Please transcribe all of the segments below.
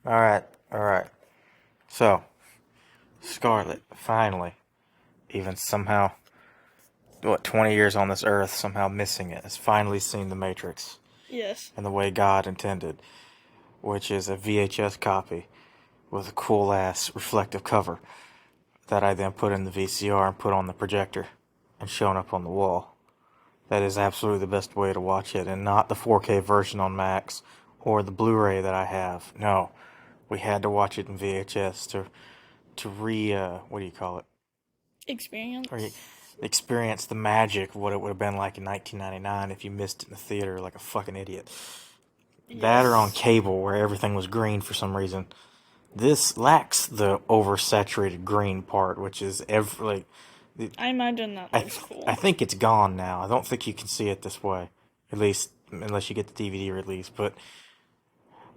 Alright, alright. So, Scarlett, finally, even somehow, 20 years on this earth, somehow missing it, has finally seen The Matrix Yes. in the way God intended, which is a VHS copy with a cool ass reflective cover that I then put in the VCR and put on the projector and shown up on the wall. That is absolutely the best way to watch it, and not the 4K version on Max or the Blu-ray that I have. No, we had to watch it in VHS to what do you call it? Or Experience. experience the magic of what it would have been like in 1999 if you missed it in the theater like a fucking idiot. That or on Yes. cable where everything was green for some reason. This lacks the oversaturated green part, which is I imagine that looks I cool. think it's gone now. I don't think you can see it this way, at least unless you get the DVD release. But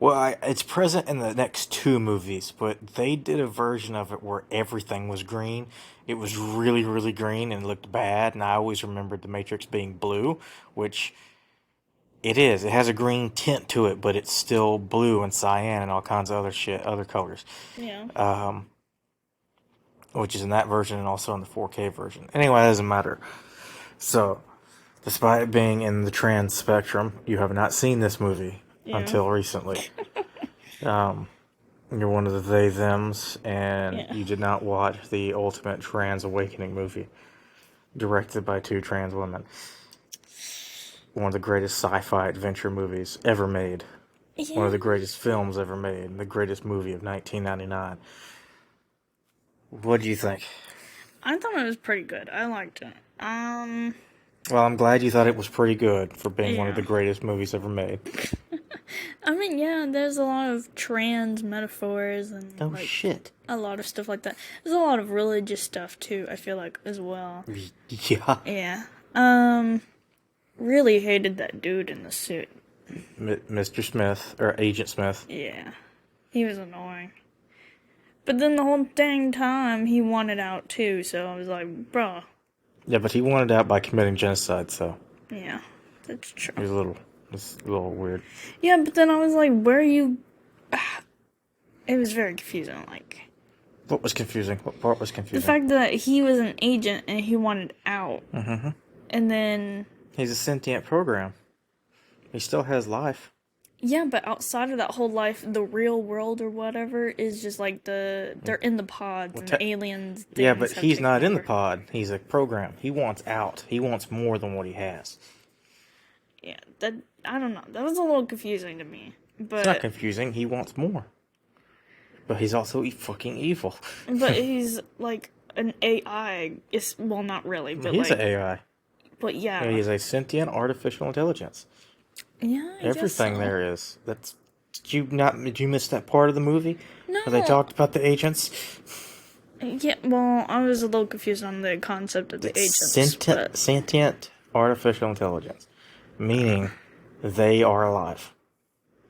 it's present in the next two movies, but they did a version of it where everything was green. It was really, really green and looked bad. And I always remembered the Matrix being blue, which it is. It has a green tint to it, but it's still blue and cyan and all kinds of other shit, other colors. Yeah. Which is in that version and also in the 4K version. Anyway, it doesn't matter. So, despite being in the trans spectrum, you have not seen this movie Yeah. until recently. You're one of the they thems, and Yeah. you did not watch the Ultimate Trans Awakening movie, directed by two trans women. One of the greatest sci-fi adventure movies ever made. One of Yeah. the greatest films ever made. The greatest movie of 1999. What do you think? I thought it was pretty good. I liked it. Well, I'm glad you thought it was pretty good for being one of the Yeah. greatest movies ever made. I mean, yeah, there's a lot of trans metaphors and, Oh like, shit. a lot of stuff like that. There's a lot of religious stuff, too, I feel like, as well. Yeah. Yeah. Really hated that dude in the suit. Mr. Smith, or Agent Smith. Yeah. He was annoying. But then the whole dang time, he wanted out, too, so I was like, bruh. Yeah, but he wanted out by committing genocide, so Yeah, that's it true. was it's a little weird. Yeah, but then I was like, where are you? It was very confusing. Like, What was confusing? What part was the confusing? fact that he was an agent and he wanted out. Mm-hmm. And then, He's a sentient program. He still has life. yeah, but outside of that whole life, the real world or whatever is just like they're in the pods Well, and the aliens yeah, things but have he's taken not in the over. pod. He's a program. He wants out. He wants more than what he has. Yeah, that, I don't know. That was a little confusing to me. It's not But, confusing. He wants more. But he's also fucking evil. but he's like an AI. It's, well, not really, but He's an like, AI. but Yeah, yeah. he's a sentient artificial intelligence. Yeah, I guess Everything so. there is. Did you miss that part of the movie where they No. talked about the agents? Yeah, well, I was a little confused on the concept of the It's agents, but sentient artificial intelligence, meaning they are alive.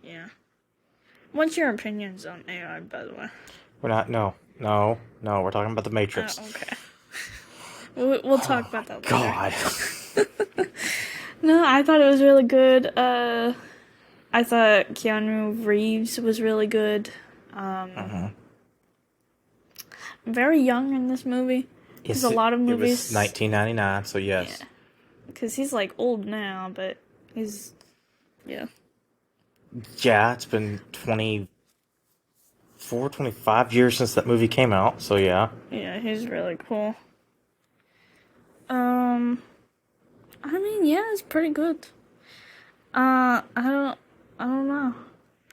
yeah. What's your opinions on AI, by the way? We're not. No. We're talking about the Oh, Matrix. okay. We'll talk about that later. God. No, I thought it was really good. I thought Keanu Reeves was really good. Very young in this movie. There's a lot of It was movies. 1999, so yes. Yeah, because he's like old now, but he's yeah. Yeah, it's been 25 years since that movie came out, so yeah. Yeah, he's really cool. I mean, yeah, it's pretty good. I don't know.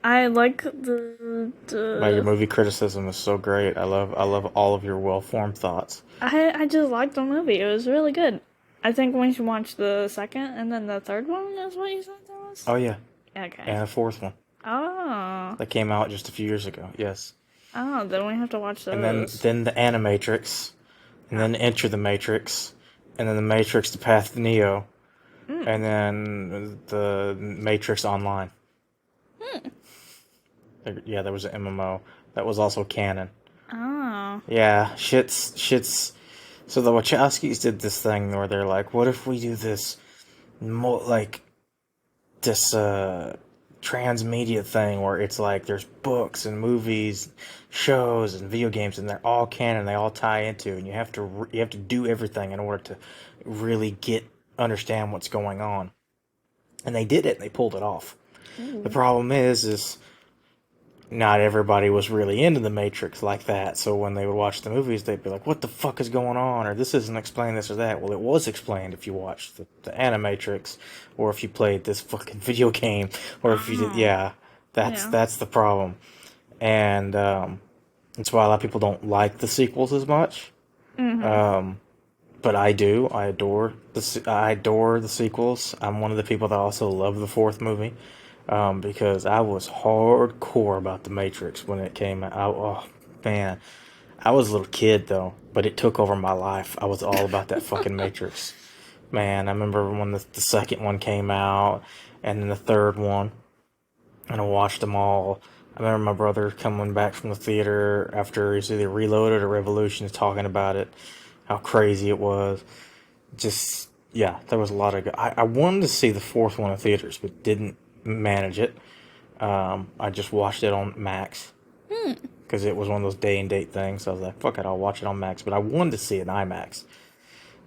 I like Wow, your the. movie criticism is so great. I love all of your well-formed thoughts. I just liked the movie. It was really good. I think we should watch the second and then the third one. Is what you said that was. Oh yeah, Okay. and a fourth one Oh. that came out just a few years ago. Yes, Oh, then we have to watch and those. then the Animatrix, and then Enter the Matrix, and then the Matrix: The Path to Neo, and then the Matrix Online. Yeah, there was an MMO that was also canon. Oh. Yeah, shit's. So the Wachowskis did this thing where they're like, "What if we do this, like this transmedia thing where it's like there's books and movies, shows and video games, and they're all canon. They all tie into, and you have to do everything in order to really understand what's going on. And they did it. They pulled it off. The problem is not everybody was really into the Matrix like that. So when they would watch the movies, they'd be like, "What the fuck is going on?" Or "This isn't explained, this or that." Well, it was explained if you watched the Animatrix, or if you played this fucking video game, or if you did, yeah. That's the problem, and that's why a lot of people don't like the sequels as much. But I do. I adore the sequels. I'm one of the people that also love the fourth movie. Because I was hardcore about the Matrix when it came out. Oh man, I was a little kid though, but it took over my life. I was all about that fucking Matrix. Man, I remember when the second one came out, and then the third one, and I watched them all. I remember my brother coming back from the theater after he's either Reloaded or Revolution, talking about it, how crazy it was. Just yeah, there was a lot of. I wanted to see the fourth one in theaters, but didn't manage it. I just watched it on Max because it was one of those day and date things. So I was like, "Fuck it, I'll watch it on Max." But I wanted to see it in IMAX,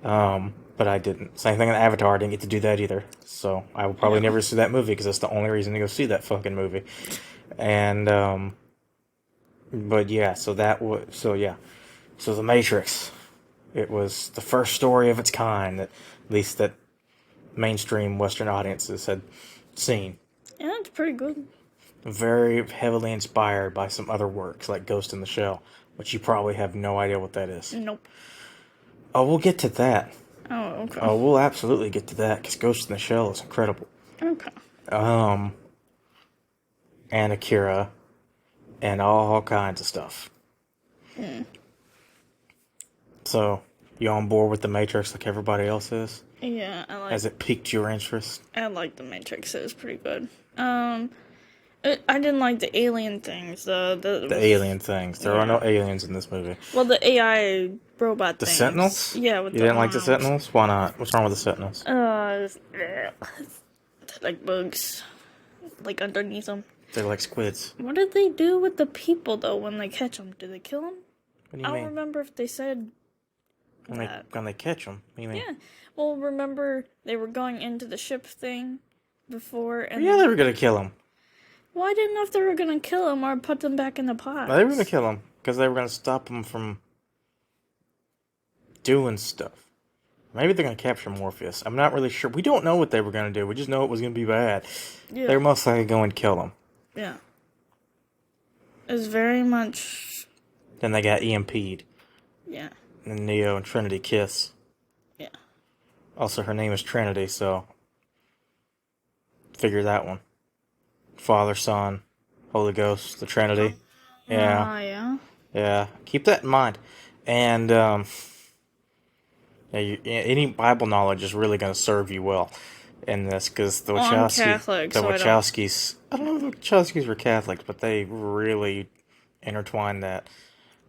but I didn't. Same thing in Avatar. I didn't get to do that either. So I will probably never see that movie because that's the only reason to go see that fucking movie. And but yeah, so that was so the Matrix. It was the first story of its kind that at least that mainstream Western audiences had seen. Yeah, it's pretty good. Very heavily inspired by some other works like Ghost in the Shell, which you probably have no idea what that is. Nope. Oh, we'll get to that. Oh, okay. Oh, we'll absolutely get to that because Ghost in the Shell is incredible. Okay. And Akira, and all kinds of stuff. So, you on board with the Matrix like everybody else is? Yeah, Has it piqued your interest? I like the Matrix. It was pretty good. I didn't like the alien things. The Alien things. There are no aliens in this movie. Well, the AI robot The things. Sentinels? Yeah, with you the didn't like the arms. Sentinels? Why not? What's wrong with the Sentinels? They're like bugs, like underneath them. They're like squids. What did they do with the people though when they catch them? Do they kill them? What do you I mean? don't remember if they said that. When they catch them? What do you mean? Yeah. Well, remember they were going into the ship thing before, and Yeah, they were gonna kill them. well, I didn't know if they were gonna kill them or put them back in the pot. No, they were gonna kill them because they were gonna stop them from doing stuff. Maybe they're gonna capture Morpheus. I'm not really sure. We don't know what they were gonna do. We just know it was gonna be bad. Yeah. They're most likely going to kill them. Yeah. It's very much. Then they got EMP'd. Yeah. And Neo and Trinity kiss. Yeah. Also, her name is Trinity, so figure that one. Father, Son, Holy Ghost, the Trinity. Yeah. Yeah. Yeah. Keep that in mind. And any Bible knowledge is really going to serve you well in this because the Wachowskis. I'm Catholic, the so Wachowskis. I don't know if the Wachowskis were Catholics, but they really intertwine that.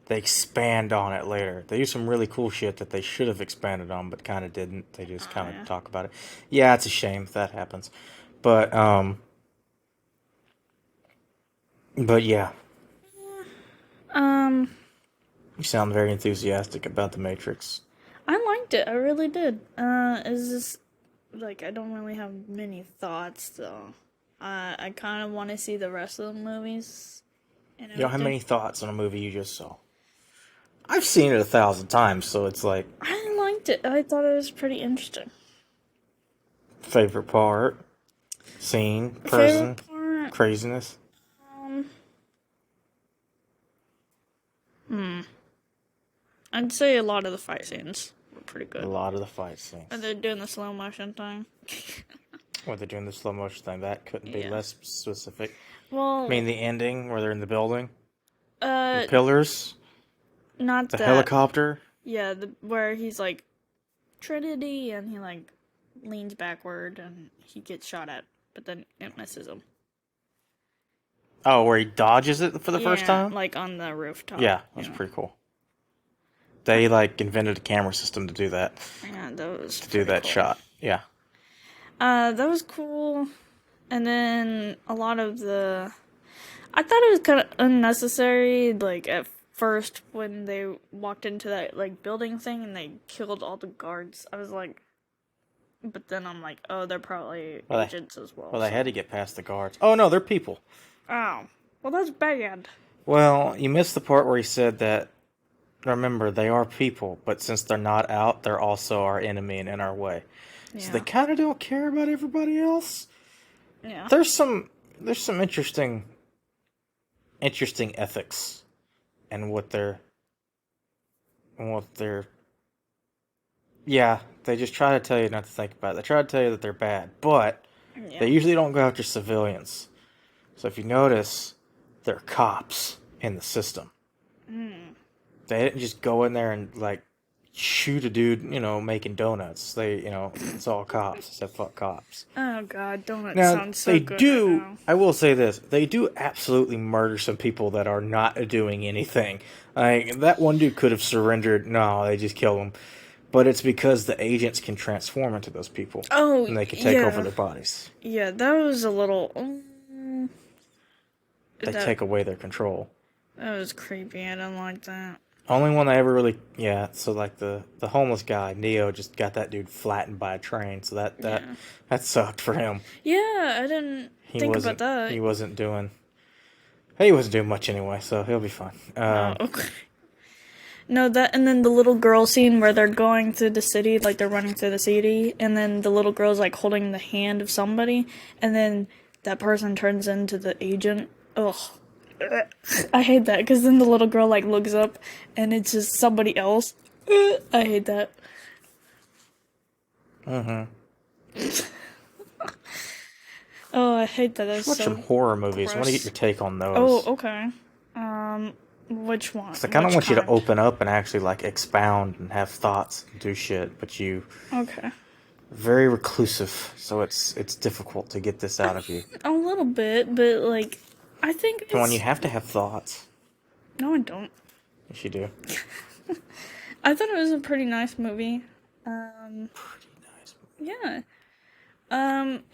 They expand on it later. They do some really cool shit that they should have expanded on, but kind of didn't. They just kind of talk about it. Yeah, it's a shame if that happens, but yeah. You sound very enthusiastic about the Matrix. I liked it. I really did. It's just like I don't really have many thoughts though. I kind of want to see the rest of the movies. You don't have many thoughts on a movie you just saw. I've seen it 1,000 times, so it's like... I liked it. I thought it was pretty interesting. Favorite part? Scene? Person? Craziness? I'd say a lot of the fight scenes were pretty good. A lot of the fight scenes. And they're doing the slow motion thing. They're doing the slow motion thing. That couldn't be less specific. Well... I mean, the ending, where they're in the building? The pillars? Not the that. Helicopter? Yeah, where he's like, Trinity, and he like leans backward and he gets shot at, but then it misses him. Oh, where he dodges it for the first time? Like on the rooftop. Yeah, that's pretty cool. They like invented a camera system to do that. Yeah, that was to do that cool. shot. Yeah. That was cool. And then a lot of I thought it was kind of unnecessary, like at first when they walked into that like building thing and they killed all the guards. I was like, but then I'm like, oh, they're probably Well, agents as well. they had So, to get past the guards. Oh no, they're people. oh, well, that's bad. Well, you missed the part where he said that. Remember, they are people, but since they're not out, they're also our enemy and in our way. So they Yeah, kind of don't care about everybody else. yeah. There's some interesting ethics and what they're yeah, they just try to tell you not to think about it. They try to tell you that they're bad, but Yeah. they usually don't go after civilians. So if you notice, they're cops in the system. They didn't just go in there and like shoot a dude, making donuts. It's all cops. Except fuck cops. Oh God, donuts Now sound so they good right do. now. I will say this: they do absolutely murder some people that are not doing anything. Like that one dude could have surrendered. No, they just kill him. But it's because the agents can transform into those people, Oh and they can take over yeah, their bodies. yeah. That was a little. They That take away their control. that was creepy. I don't like that. Only one I ever really, yeah. So like the homeless guy, Neo, just got that dude flattened by a train. So that that Yeah. that sucked for him. Yeah, I didn't He think about wasn't that. he wasn't doing he wasn't doing much anyway, so he'll be fine. Oh, okay. No, that and then the little girl scene where they're going through the city, like they're running through the city, and then the little girl's like holding the hand of somebody, and then that person turns into the agent. Ugh. I hate that because then the little girl like looks up and it's just somebody else. I hate that. Mm-hmm. Oh, I hate that. That's Watch some so horror movies. I want to get gross. your take on Oh, those. okay. Which one? So I kind of Which want you to kind? open up and actually like expound and have thoughts and do shit, but you Okay. very reclusive, so it's difficult to get this out of you. A little bit, but like, I think Come on, you it's. have to have thoughts. No, I don't. Yes, you do. I thought it was a pretty nice movie. Pretty nice. Yeah.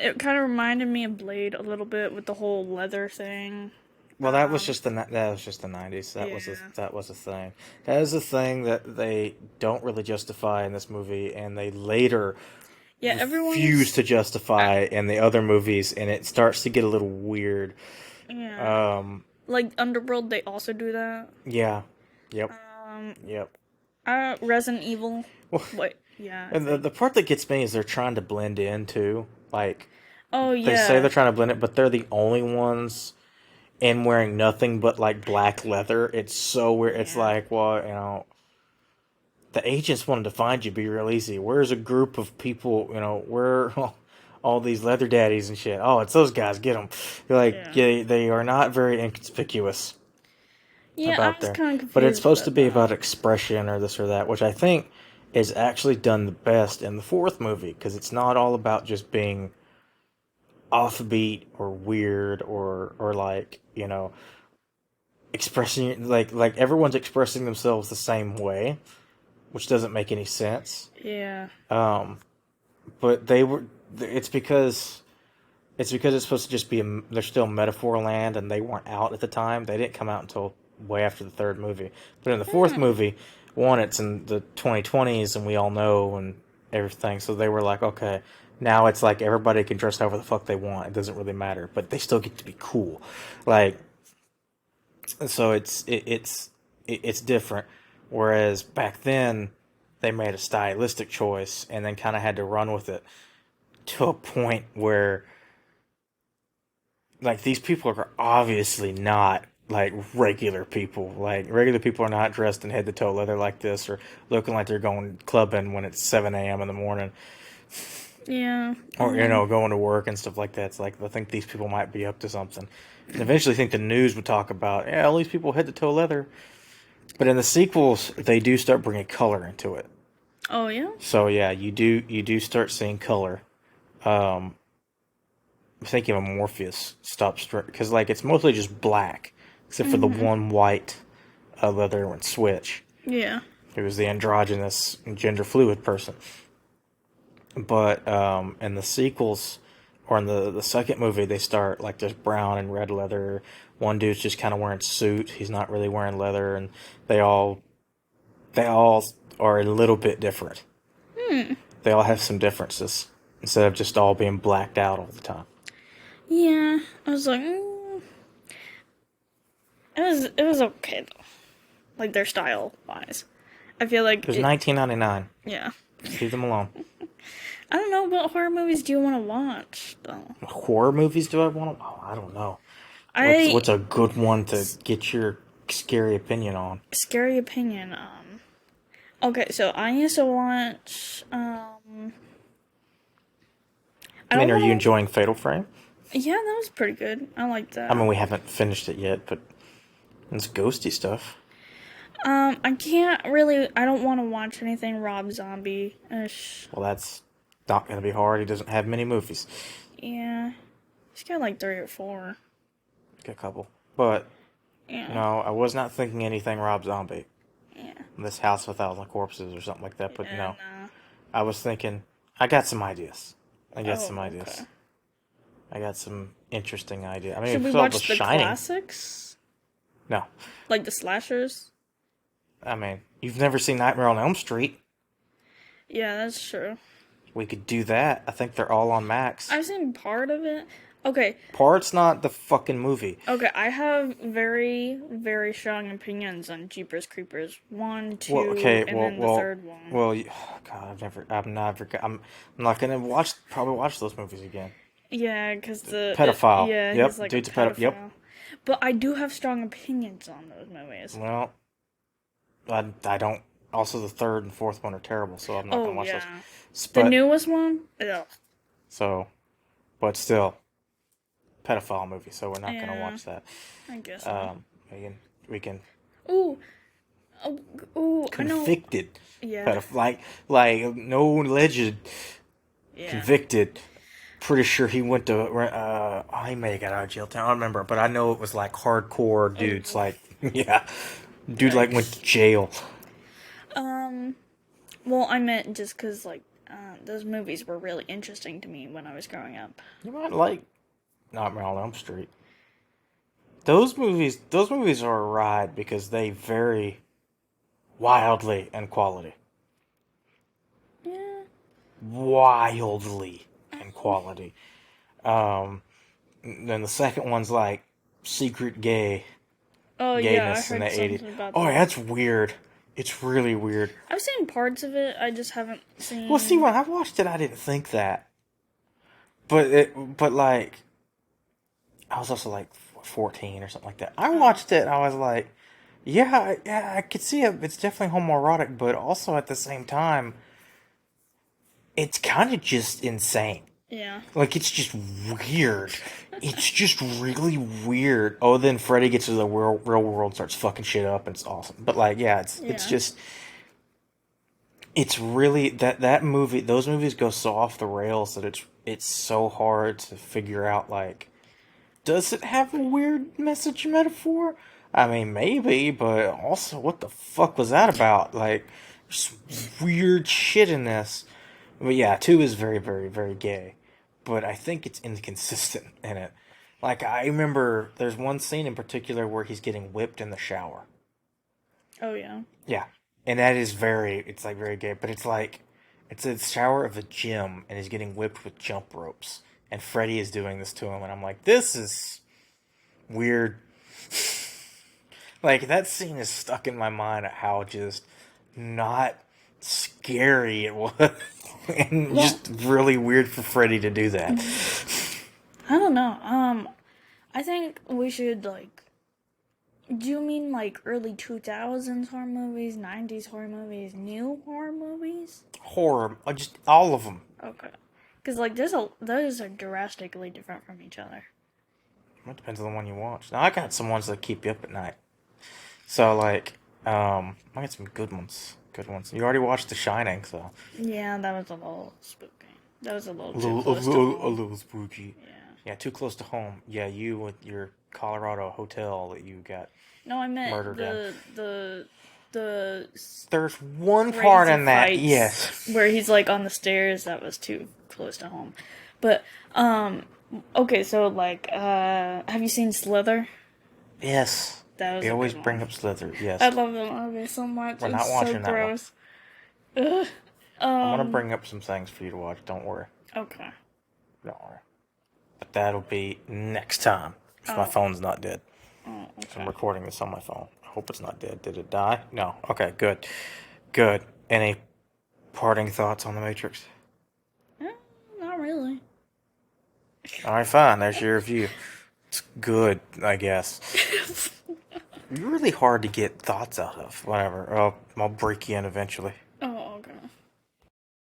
It kind of reminded me of Blade a little bit with the whole leather thing. Well, that was just the 90s. Yeah. That was a thing. That is a thing that they don't really justify in this movie, and they later Yeah, refuse everyone's. to justify in the other movies, and it starts to get a little weird. Yeah. Um, Like Underworld, they also do that. yeah, yep, Um, yep. Resident Evil. Well, Wait, yeah. I and the think. the part that gets me is they're trying to blend in too. Like Oh they say yeah. they're trying to blend it, but they're the only ones and wearing nothing but like black leather. It's so weird. It's Yeah. like, well, the agents wanted to find you be real easy. Where's a group of people, where all these leather daddies and shit? Oh, it's those guys. Get them. Yeah. They are not very inconspicuous Yeah, I about was there. kind of But it's confused supposed to about be that. about expression or this or that, which I think is actually done the best in the fourth movie because it's not all about just being offbeat or weird or like expressing like everyone's expressing themselves the same way, which doesn't make any sense. Yeah. Um, but they were. It's because it's supposed to just be they're still metaphor land, and they weren't out at the time. They didn't come out until way after the third movie. But in the fourth movie, one, it's in the 2020s, and we all know and everything. So they were like, okay, now it's like everybody can dress however the fuck they want. It doesn't really matter, but they still get to be cool. Like, so it's different. Whereas back then, they made a stylistic choice and then kind of had to run with it to a point where like these people are obviously not like regular people. Like regular people are not dressed in head to toe leather like this or looking like they're going clubbing when it's 7 a.m. in the morning Yeah. or going to work and stuff like that. It's like I think these people might be up to something. And eventually, think the news would talk about all these people head to toe leather. But in the sequels, they do start bringing color into it. Oh yeah. So yeah, you do start seeing color. Um, I'm thinking of Morpheus stops because like it's mostly just black, except for the one white leather and switch. Yeah. It was the androgynous and gender fluid person. But in the sequels, or in the second movie, they start like there's brown and red leather. One dude's just kind of wearing suit. He's not really wearing leather, and they all they all are a little bit different. They all have some differences instead of just all being blacked out all the time. Yeah, I was like, it was okay though. Like their style wise, I feel like It was it. 1999. Yeah, Leave them alone. I don't know what horror movies do you want to watch though. Horror movies do I want to? Oh, I don't know. I What's a good one to get your scary opinion on? scary opinion. Okay, so I used to watch. I I mean, don't are you want to. enjoying Fatal Frame? Yeah, that was pretty good. I liked I mean, that. we haven't finished it yet, but it's ghosty stuff. I can't really. I don't want to watch anything Rob Zombie ish. Well, that's not going to be hard. He doesn't have many movies. Yeah, he's got like 3 or 4. A couple. But, Yeah, no, I was not thinking anything Rob Zombie. yeah, This House of a Thousand Corpses or something like that, but no. and I was thinking, I got some ideas. I got oh, some ideas. okay. I got some interesting ideas. I mean, Should we we saw watch The the Shining. classics, No. like the slashers? I mean, you've never seen Nightmare on Elm Street. Yeah, that's true. We could do that. I think they're all on Max. I've seen part of it. Okay, Part's not the fucking movie. okay. I have very, very strong opinions on Jeepers Creepers 1, 2, Well, okay, and then the third one. oh God, I'm not gonna probably watch those movies again. Yeah, because Pedophile. yeah, Yep, he's like dude's a a pedophile. Yep. pedophile. But I do have strong opinions on those movies. Well, I don't. Also, the third and fourth one are terrible, so I'm not gonna Oh watch yeah, those. the But newest one. Ugh. so, but still, pedophile movie. So we're not gonna Yeah, watch that. I guess. So. We can Ooh, oh, ooh, I know. convicted Yeah, pedophile, like no alleged yeah, convicted. Pretty sure he went to. He may have got out of jail. I don't remember, but I know it was like hardcore dudes. Oh, Like, yeah, dude like went yikes. to jail. Well, I meant just because like those movies were really interesting to me when I was growing up. You might like Nightmare on Elm Street. Those movies are a ride because they vary wildly in quality. Yeah. Wildly in quality. Then the second one's like secret Oh yeah, I gayness in heard the 80s. something about Oh, that. yeah, that's weird. It's really weird. I've seen parts of it. I just haven't Well, see, seen. when I watched it, I didn't think that. But like, I was also like 14 or something like that. I watched it and I was like, yeah, I could see it. It's definitely homoerotic, but also at the same time, it's kind of just insane. Yeah. Like, it's just weird. It's just really weird. Oh, then Freddy gets to the real world and starts fucking shit up, and it's awesome. But, like, yeah, it's Yeah. just... It's really... That movie... Those movies go so off the rails that it's so hard to figure out, like... Does it have a weird message metaphor? I mean, maybe, but also, what the fuck was that about? Like, there's weird shit in this. But yeah, 2 is very, very, very gay. But I think it's inconsistent in it. Like, I remember there's one scene in particular where he's getting whipped in the shower. Oh yeah. Yeah. And that is it's like very gay. But it's like, it's a shower of a gym and he's getting whipped with jump ropes. And Freddy is doing this to him. And I'm like, this is weird. Like, that scene is stuck in my mind at how just not scary it was. And Well, just really weird for Freddy to do that. I don't know. I think we should like. Do you mean like early 2000s horror movies, 90s horror movies, new horror movies? Horror, just all of them. Okay. Because like those are drastically different from each other. It depends on the one you watch. Now, I got some ones that keep you up at night. So, like, I got some good ones. Good ones. You already watched The Shining, so. Yeah, that was a little spooky. That was a little A too little, close to home. a little spooky. Yeah. Yeah, too close to home. Yeah, you with your Colorado hotel that you got No, I meant murdered in. the There's one part crazy in that, fights yes. where he's like on the stairs. That was too close to home. But okay, so like, have you seen Slither? Yes. That was They a always good bring one. up Slither. Yes. I love the movie so much. We're not It's so watching that one. gross. Ugh. I'm gonna bring up some things for you to watch. Don't worry. Okay. Don't worry. But that'll be next time. If my Oh. phone's not dead. Oh, So I'm okay. recording this on my phone. I hope it's not dead. Did it die? No. Okay, good. Good. Any parting thoughts on The Matrix? Not really. Alright, fine. There's your review. It's good, I guess. You're really hard to get thoughts out of. Whatever. I'll break you in eventually.